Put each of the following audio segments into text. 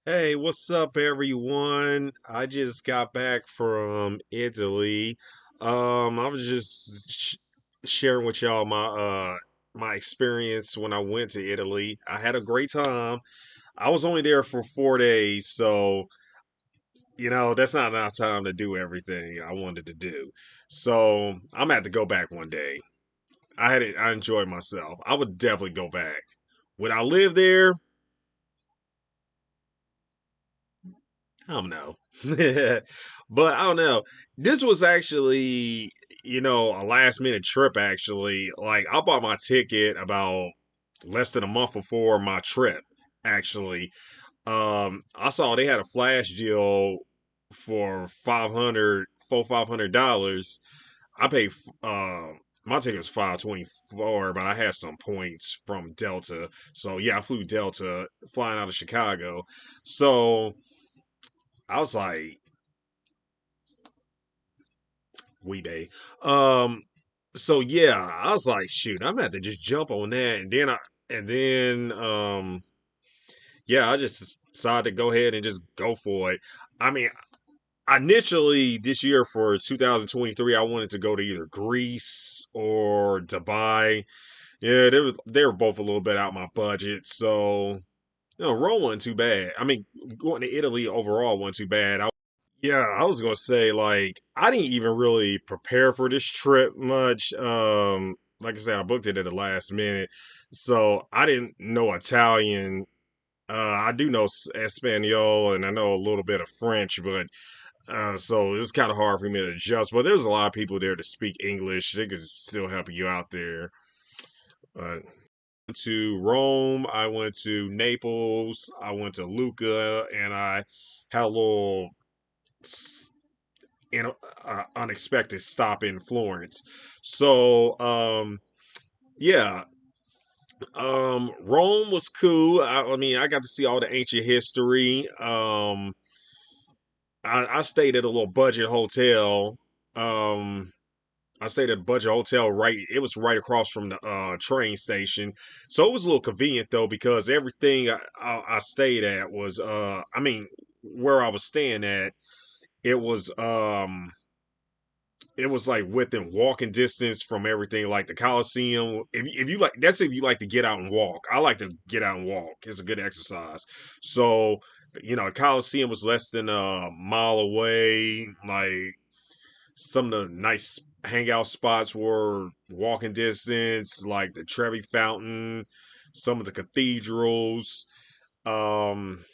Hey, what's up, everyone? I just got back from Italy. I was just sharing with y'all my experience when I went to Italy. I had a great time. I was only there for 4 days, so that's not enough time to do everything I wanted to do. So I'm gonna have to go back one day. I enjoyed myself. I would definitely go back. Would I live there? I don't know. But I don't know. This was actually, a last minute trip actually. Like I bought my ticket about less than a month before my trip, actually. I saw they had a flash deal for 500 $500. I paid my ticket was 524, but I had some points from Delta. So yeah, I flew Delta flying out of Chicago. So I was like, Weebay. Um, so yeah, I was like, shoot, I'm gonna have to just jump on that, and then yeah, I just decided to go ahead and just go for it. I mean, initially this year for 2023, I wanted to go to either Greece or Dubai. Yeah, they were both a little bit out my budget, so Rome wasn't too bad. I mean, going to Italy overall wasn't too bad. Yeah, I was gonna say like I didn't even really prepare for this trip much. Like I said, I booked it at the last minute, so I didn't know Italian. I do know Espanol and I know a little bit of French, but so it's kind of hard for me to adjust. But there's a lot of people there to speak English. They could still help you out there. Uh, to Rome, I went to Naples, I went to Lucca, and I had a little in unexpected stop in Florence. So yeah, Rome was cool. I mean, I got to see all the ancient history. I stayed at a little budget hotel. Um, I stayed at a budget hotel right. It was right across from the train station, so it was a little convenient though because everything I stayed at was I mean, where I was staying at, it was um it was like within walking distance from everything like the Coliseum. If you like, that's if you like to get out and walk. I like to get out and walk. It's a good exercise. So Coliseum was less than a mile away. Like some of the nice hangout spots were walking distance, like the Trevi Fountain, some of the cathedrals. Um,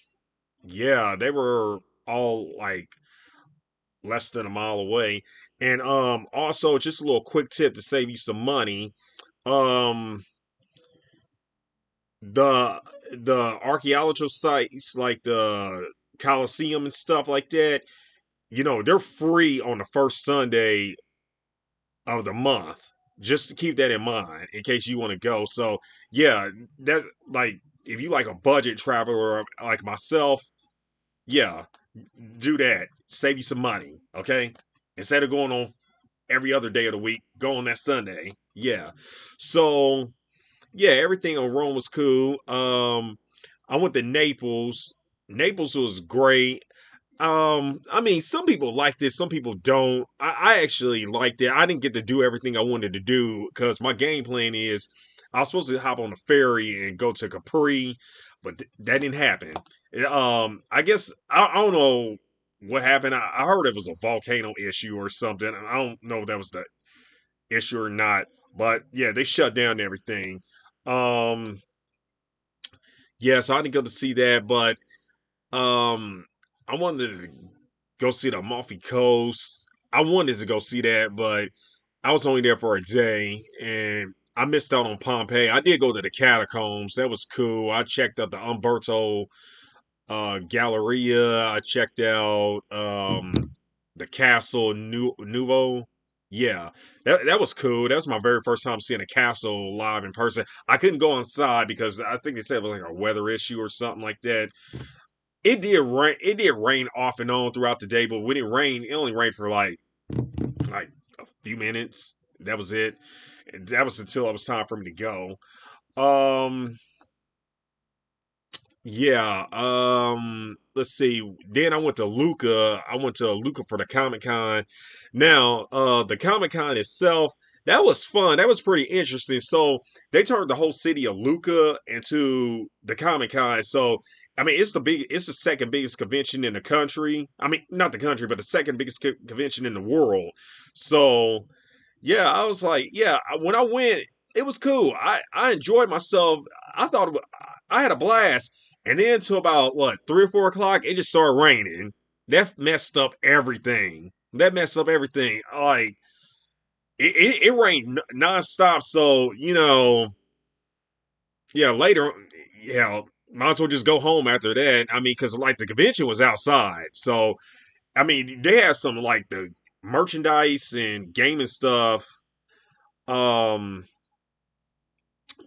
yeah, they were all like less than a mile away. And also just a little quick tip to save you some money. Um the the archaeological sites like the Colosseum and stuff like that, they're free on the first Sunday of the month. Just to keep that in mind in case you want to go. So yeah, that like if you like a budget traveler like myself, yeah, do that. Save you some money, okay? Instead of going on every other day of the week, go on that Sunday. Yeah. So yeah, everything on Rome was cool. I went to Naples. Naples was great. I mean, some people like this, some people don't. I actually liked it. I didn't get to do everything I wanted to do because my game plan is I was supposed to hop on a ferry and go to Capri, but that didn't happen. I guess I don't know what happened. I heard it was a volcano issue or something. I don't know if that was the issue or not, but yeah, they shut down everything. Um, yeah, so I didn't go to see that, but um, I wanted to go see the Amalfi Coast. I wanted to go see that, but I was only there for a day and I missed out on Pompeii. I did go to the catacombs. That was cool. I checked out the Umberto Galleria. I checked out the Castle Nuovo. Yeah, that was cool. That was my very first time seeing a castle live in person. I couldn't go inside because I think they said it was like a weather issue or something like that. It did rain. It did rain off and on throughout the day, but when it rained, it only rained for like a few minutes. That was it. And that was until it was time for me to go. Um, Yeah. Let's see. Then I went to Luca. I went to Luca for the Comic Con. Now, the Comic Con itself, that was fun. That was pretty interesting. So they turned the whole city of Luca into the Comic Con. So I mean, it's the second biggest convention in the country. I mean, not the country, but the second biggest convention in the world. So yeah, I was like, yeah, when I went, it was cool. I enjoyed myself. I thought I had a blast. And then to about what 3 or 4 o'clock, it just started raining. That messed up everything. That messed up everything. Like it rained nonstop. So yeah, later, yeah, might as well just go home after that. I mean, because like the convention was outside, so I mean they had some like the merchandise and gaming stuff. Um,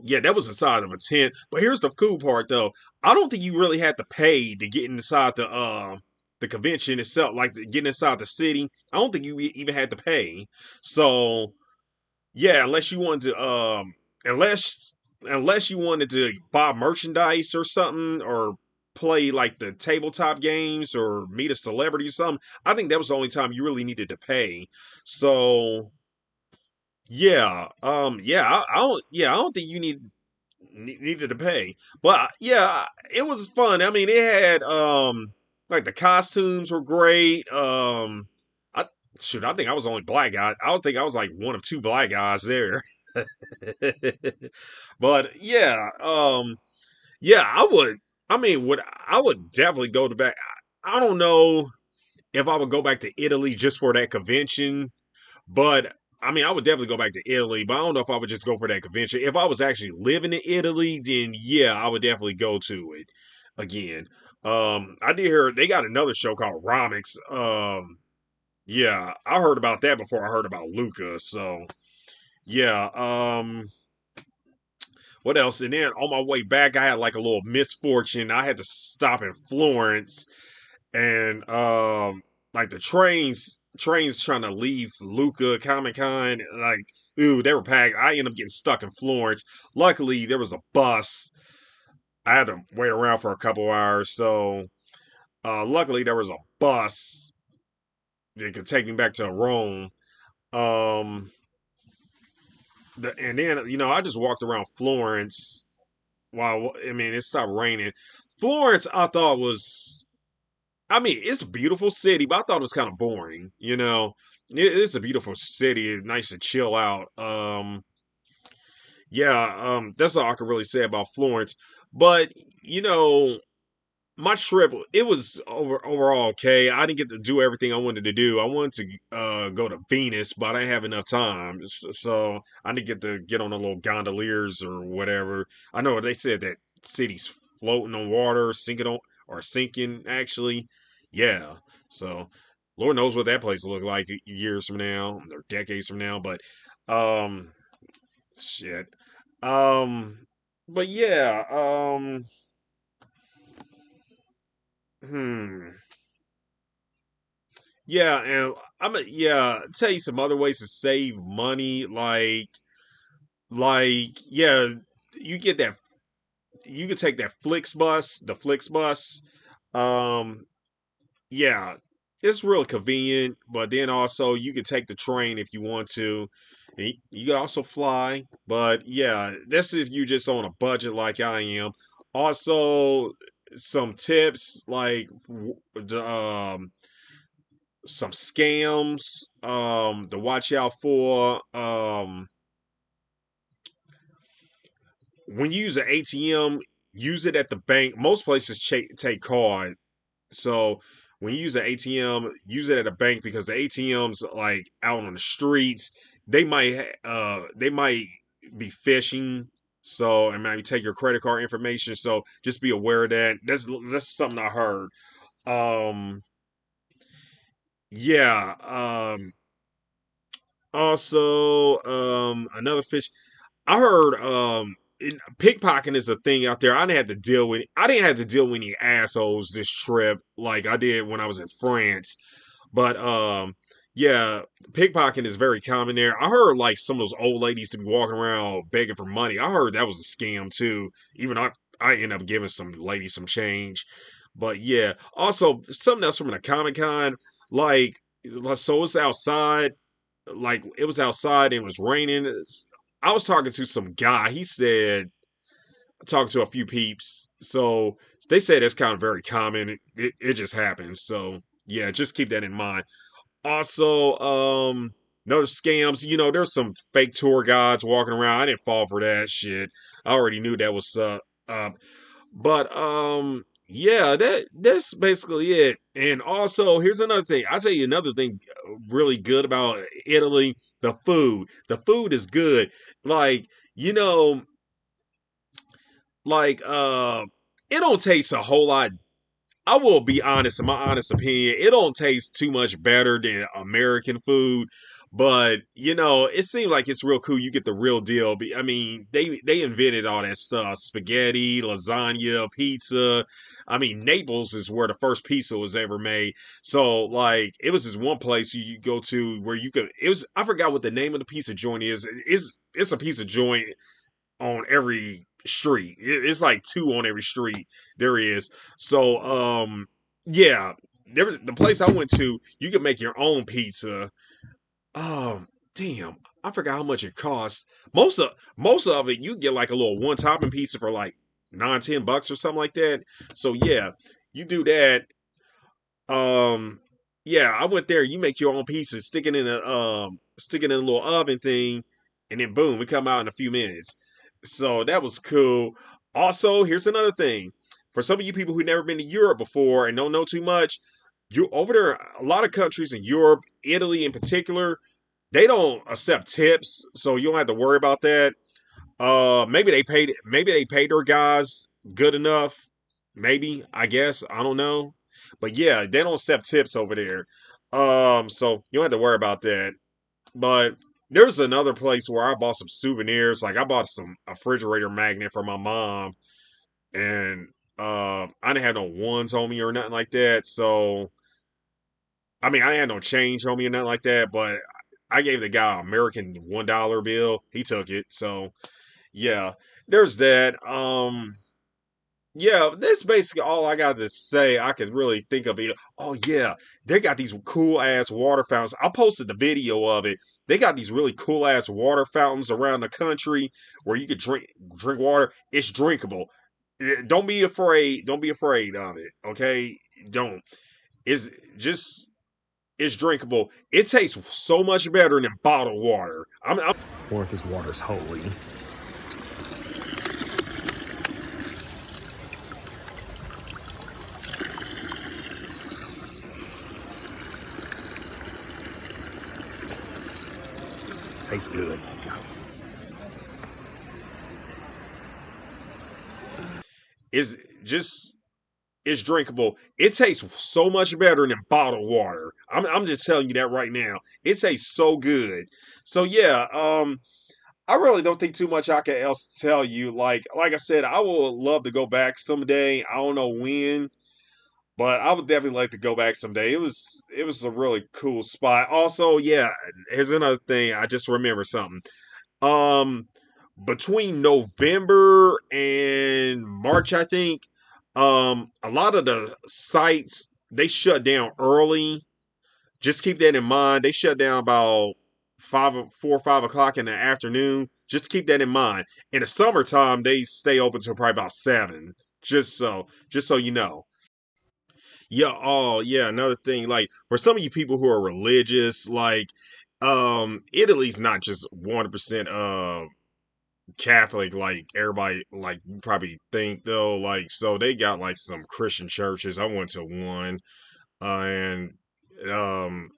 yeah, that was inside of a tent. But here's the cool part though. I don't think you really had to pay to get inside the convention itself, like getting inside the city. I don't think you even had to pay. So yeah, unless you wanted to unless unless you wanted to buy merchandise or something or play like the tabletop games or meet a celebrity or something, I think that was the only time you really needed to pay. So yeah, I don't think you needed to pay. But yeah, it was fun. I mean, it had like the costumes were great. I I think I was the only black guy. I don't think I was like one of two black guys there. But yeah, yeah, I mean, would I would definitely go to back. I don't know if I would go back to Italy just for that convention, but I mean, I would definitely go back to Italy, but I don't know if I would just go for that convention. If I was actually living in Italy, then yeah, I would definitely go to it again. I did hear they got another show called Romix. Yeah, I heard about that before I heard about Luca. So yeah, what else? And then on my way back, I had like a little misfortune. I had to stop in Florence, and like the trains trying to leave Luca Comic Con, like ooh, they were packed. I ended up getting stuck in Florence. Luckily, there was a bus. I had to wait around for a couple hours, so luckily there was a bus that could take me back to Rome. Um, and then I just walked around Florence while I mean it stopped raining. Florence, I thought was I mean, it's a beautiful city, but I thought it was kind of boring. It's a beautiful city, nice to chill out. Yeah, that's all I can really say about Florence. But you know, my trip, it was overall okay. I didn't get to do everything I wanted to do. I wanted to go to Venus, but I didn't have enough time, so I didn't get to get on the little gondoliers or whatever. I know they said that city's floating on water, sinking on or sinking actually. Yeah, so Lord knows what that place will look like years from now or decades from now. But um, shit. Um, but yeah. Hmm. Yeah, and tell you some other ways to save money, yeah, you get that you can take that the Flixbus. Um, yeah, it's real convenient, but then also you can take the train if you want to. You can also fly, but yeah, that's if you just on a budget like I am. Also, some tips like some scams to watch out for. When you use an ATM, use it at the bank. Most places take card. So when you use an ATM, use it at a bank because the ATMs like out on the streets, they might be phishing. So and maybe take your credit card information. So just be aware of that. That's something I heard. Um yeah. Also, another fish. I heard pickpocketing is a thing out there. I didn't have to deal with any assholes this trip like I did when I was in France. But yeah, pickpocketing is very common there. I heard like some of those old ladies to be walking around begging for money. I heard that was a scam too. Even I end up giving some lady some change. But yeah, also something else from the Comic Con, like so it's outside, like it was outside and it was raining. I was talking to some guy. He said talking to a few peeps. So they say that's kind of very common. It just happens. So yeah, just keep that in mind. Also, no scams. You know, there's some fake tour guides walking around. I didn't fall for that shit. I already knew that was up. But yeah, that's basically it. And also, here's another thing. I'll tell you another thing really good about Italy. The food. The food is good. Like, you know, like it don't taste a whole lot. I will be honest, in my honest opinion, it don't taste too much better than American food. But you know, it seems like it's real cool. You get the real deal. I mean, they invented all that stuff: spaghetti, lasagna, pizza. I mean, Naples is where the first pizza was ever made. So, like, it was this one place you go to where you could. It was I forgot what the name of the pizza joint is. It's a pizza joint on every street. It's like two on every street there is. So yeah, there was the place I went to, you could make your own pizza. Um damn, I forgot how much it costs. Most of it you get like a little one topping pizza for like 9-10 bucks or something like that. So yeah, you do that. Um yeah, I went there, you make your own pizza, stick it in a little oven thing, and then boom, we come out in a few minutes. So that was cool. Also, here's another thing. For some of you people who've never been to Europe before and don't know too much, you over there, a lot of countries in Europe, Italy in particular, they don't accept tips, so you don't have to worry about that. Maybe they paid their guys good enough. Maybe, I guess. I don't know. But yeah, they don't accept tips over there. So you don't have to worry about that. But there's another place where I bought some souvenirs. Like I bought some a refrigerator magnet for my mom, and I didn't have no ones on me or nothing like that. So I mean, I didn't have no change on me or nothing like that. But I gave the guy an American $1 bill. He took it. So yeah, there's that. Yeah, that's basically all I got to say. I can really think of it. Oh yeah, they got these cool ass water fountains. I posted the video of it. They got these really cool ass water fountains around the country where you could drink water. It's drinkable. Don't be afraid. Don't be afraid of it. Okay, don't. It's just it's drinkable. It tastes so much better than bottled water. I'm or if this water's holy. Tastes good. Is just it's drinkable. It tastes so much better than bottled water. I'm just telling you that right now. It tastes so good. So yeah, I really don't think too much I can else tell you. Like I said, I will love to go back someday. I don't know when, but I would definitely like to go back someday. It was a really cool spot. Also, yeah, here's another thing. I just remember something. Um, between November and March, I think, a lot of the sites they shut down early. Just keep that in mind. They shut down about 4 or 5 o'clock in the afternoon. Just keep that in mind. In the summertime, they stay open till probably about 7. Just so you know. Yeah, oh yeah, another thing, like for some of you people who are religious, like Italy's not just 100% Catholic like everybody like you probably think though. Like so they got like some Christian churches. I went to one, and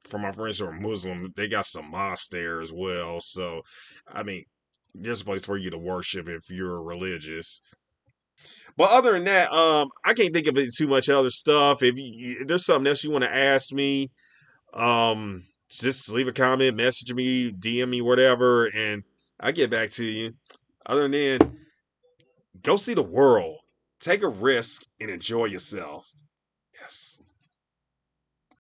for my friends who are Muslim, they got some mosques there as well. So I mean, there's a place for you to worship if you're religious. But other than that, I can't think of it too much other stuff. If there's something else you want to ask me, just leave a comment, message me, DM me, whatever, and I get back to you. Other than that, go see the world, take a risk, and enjoy yourself.